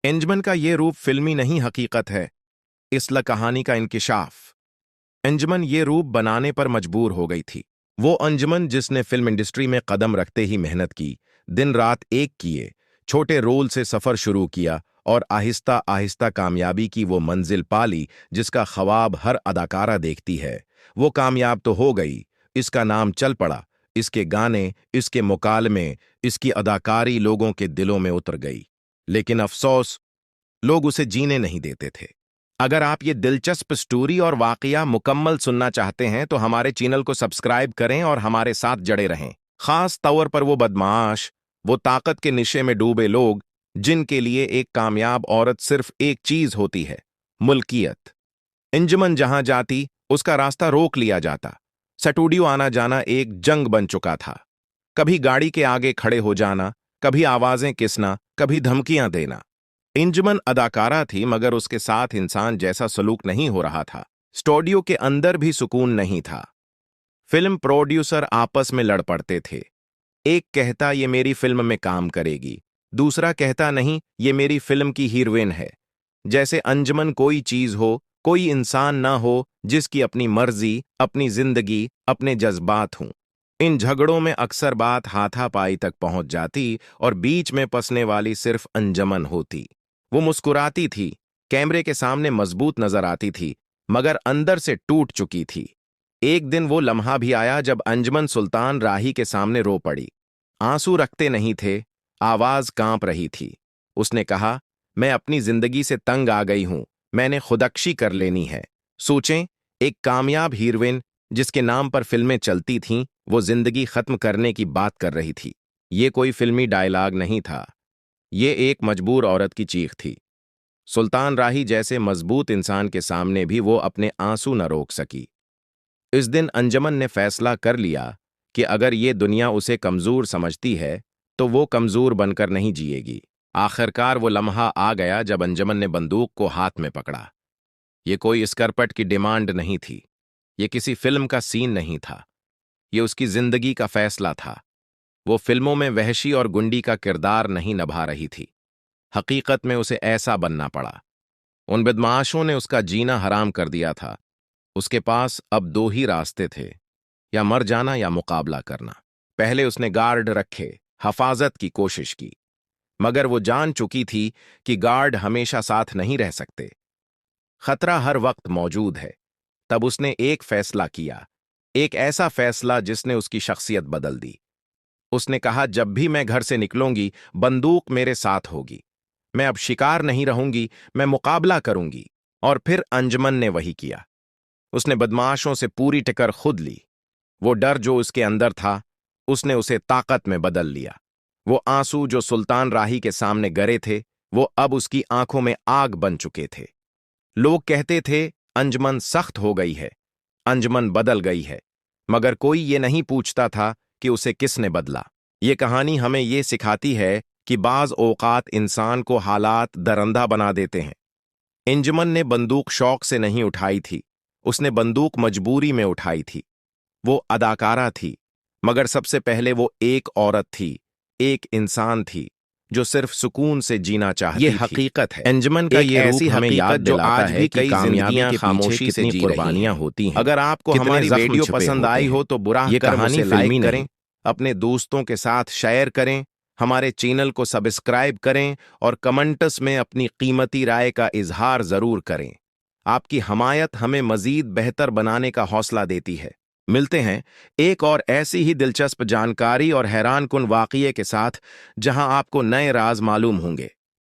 अंजुमन का ये रूप फिल्मी नहीं हकीकत है, इसलिए कहानी का इंकिशाफ। अंजुमन ये रूप बनाने पर मजबूर हो गई थी। वो अंजुमन जिसने फिल्म इंडस्ट्री में कदम रखते ही मेहनत की, दिन रात एक किए, छोटे रोल से सफर शुरू किया और आहिस्ता आहिस्ता कामयाबी की वो मंजिल पाली जिसका ख्वाब हर अदाकारा देखती है। वो कामयाब तो हो गई, इसका नाम चल पड़ा, इसके गाने, इसके मुकालमे, इसकी अदाकारी लोगों के दिलों में उतर गई। लेकिन अफसोस, लोग उसे जीने नहीं देते थे। अगर आप ये दिलचस्प स्टोरी और वाकया मुकम्मल सुनना चाहते हैं तो हमारे चैनल को सब्सक्राइब करें और हमारे साथ जड़े रहें। खास तौर पर वो बदमाश, वो ताकत के नशे में डूबे लोग जिनके लिए एक कामयाब औरत सिर्फ एक चीज होती है, मुल्कियत। अंजुमन जहां जाती उसका रास्ता रोक लिया जाता। स्टूडियो आना जाना एक जंग बन चुका था। कभी गाड़ी के आगे खड़े हो जाना, कभी आवाजें किसना, कभी धमकियां देना। अंजुमन अदाकारा थी मगर उसके साथ इंसान जैसा सलूक नहीं हो रहा था। स्टूडियो के अंदर भी सुकून नहीं था। फिल्म प्रोड्यूसर आपस में लड़ पड़ते थे। एक कहता ये मेरी फिल्म में काम करेगी, दूसरा कहता नहीं ये मेरी फिल्म की हीरोइन है। जैसे अंजुमन कोई चीज हो, कोई इंसान ना हो जिसकी अपनी मर्जी, अपनी जिंदगी, अपने जज्बात हों। इन झगड़ों में अक्सर बात हाथापाई तक पहुंच जाती और बीच में फंसने वाली सिर्फ अंजुमन होती। वो मुस्कुराती थी, कैमरे के सामने मजबूत नजर आती थी, मगर अंदर से टूट चुकी थी। एक दिन वो लम्हा भी आया जब अंजुमन सुल्तान राही के सामने रो पड़ी। आंसू रखते नहीं थे, आवाज कांप रही थी। उसने कहा, मैं अपनी जिंदगी से तंग आ गई हूं, मैंने खुदकुशी कर लेनी है। सोचें, एक कामयाब हीरोइन जिसके नाम पर फिल्में चलती थीं, वो जिंदगी खत्म करने की बात कर रही थी। ये कोई फिल्मी डायलॉग नहीं था, ये एक मजबूर औरत की चीख थी। सुल्तान राही जैसे मजबूत इंसान के सामने भी वो अपने आंसू न रोक सकी। इस दिन अंजुमन ने फैसला कर लिया कि अगर ये दुनिया उसे कमजोर समझती है तो वो कमजोर बनकर नहीं जिएगी। आखिरकार वो लम्हा आ गया जब अंजुमन ने बंदूक को हाथ में पकड़ा। ये कोई स्करपट की डिमांड नहीं थी, ये किसी फिल्म का सीन नहीं था, ये उसकी जिंदगी का फैसला था। वो फिल्मों में वहशी और गुंडी का किरदार नहीं निभा रही थी, हकीकत में उसे ऐसा बनना पड़ा। उन बदमाशों ने उसका जीना हराम कर दिया था। उसके पास अब दो ही रास्ते थे, या मर जाना या मुकाबला करना। पहले उसने गार्ड रखे, हफाजत की कोशिश की, मगर वो जान चुकी थी कि गार्ड हमेशा साथ नहीं रह सकते, खतरा हर वक्त मौजूद है। तब उसने एक फैसला किया, एक ऐसा फैसला जिसने उसकी शख्सियत बदल दी। उसने कहा, जब भी मैं घर से निकलूंगी बंदूक मेरे साथ होगी, मैं अब शिकार नहीं रहूंगी, मैं मुकाबला करूंगी। और फिर अंजुमन ने वही किया। उसने बदमाशों से पूरी टक्कर खुद ली। वो डर जो उसके अंदर था, उसने उसे ताकत में बदल लिया। वो आंसू जो सुल्तान राही के सामने गिरे थे, वो अब उसकी आंखों में आग बन चुके थे। लोग कहते थे, अंजुमन सख्त हो गई है, अंजुमन बदल गई है, मगर कोई ये नहीं पूछता था कि उसे किसने बदला। ये कहानी हमें ये सिखाती है कि बाज औकात इंसान को हालात दरंदा बना देते हैं। अंजुमन ने बंदूक शौक से नहीं उठाई थी, उसने बंदूक मजबूरी में उठाई थी। वो अदाकारा थी, मगर सबसे पहले वो एक औरत थी, एक इंसान थी जो सिर्फ सुकून से जीना चाहती थी। ये हकीकत है। अंजुमन का ये रूप हमें याद दिलाता है कि कामयाबियां खामोशी से कितनी कुर्बानियां होती हैं। अगर आपको हमारी वीडियो पसंद आई हो तो बुरा ये कहानी लाइक करें, अपने दोस्तों के साथ शेयर करें, हमारे चैनल को सब्सक्राइब करें और कमेंट्स में अपनी कीमती राय का इजहार जरूर करें। आपकी हमायत हमें मजीद बेहतर बनाने का हौसला देती है। मिलते हैं एक और ऐसी ही दिलचस्प जानकारी और हैरानकुन वाक़ये के साथ जहां आपको नए राज मालूम होंगे।